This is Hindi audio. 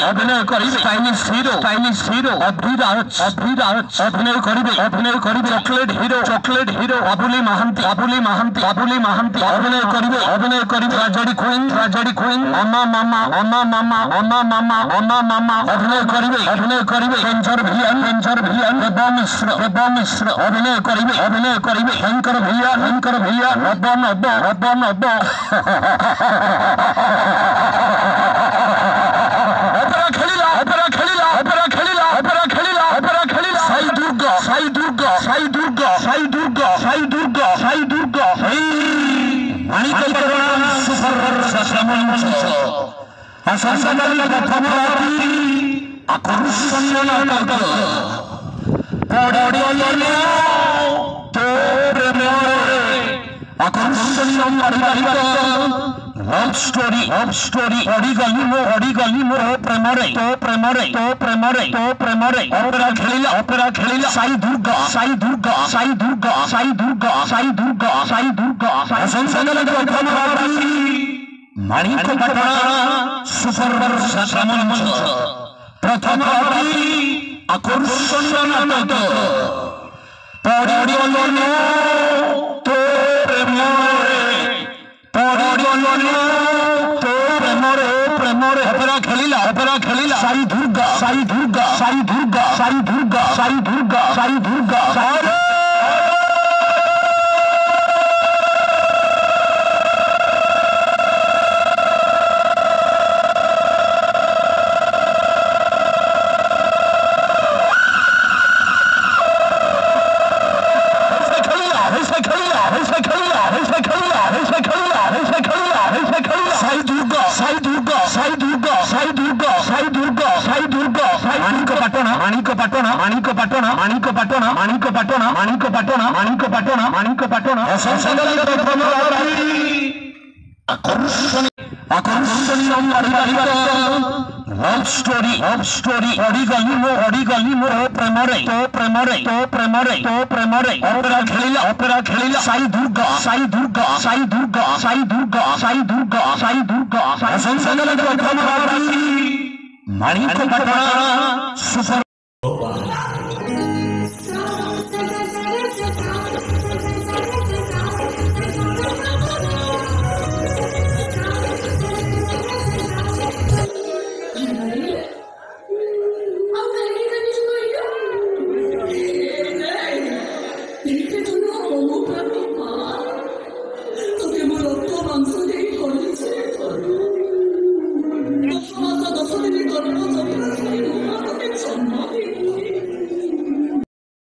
अभिनय करिबे चाइनीज हीरो अभिनय करिबे चॉकलेट हीरो बाबुली महांती अभिनय करिबे ट्रेजेडी क्वीन अम्मा मामा अभिनय करिबे डेंजर विलन देवा मिश्र अभिनय करिबे शंकर भैया नब साई दुर्गा लव स्टोरी अडिगली मोर प्रेमरे ऑपेरा खेलिला साई दुर्गा माणिकपटना सुपर श्रमण मंच प्रथम आकर्षण नाटक ऑपेरा खेलिला साई दुर्गा लव स्टोरी अडिगली मोर प्रेमरे ऑपेरा खेलिला साई दुर्गा माणिकपटना सुपर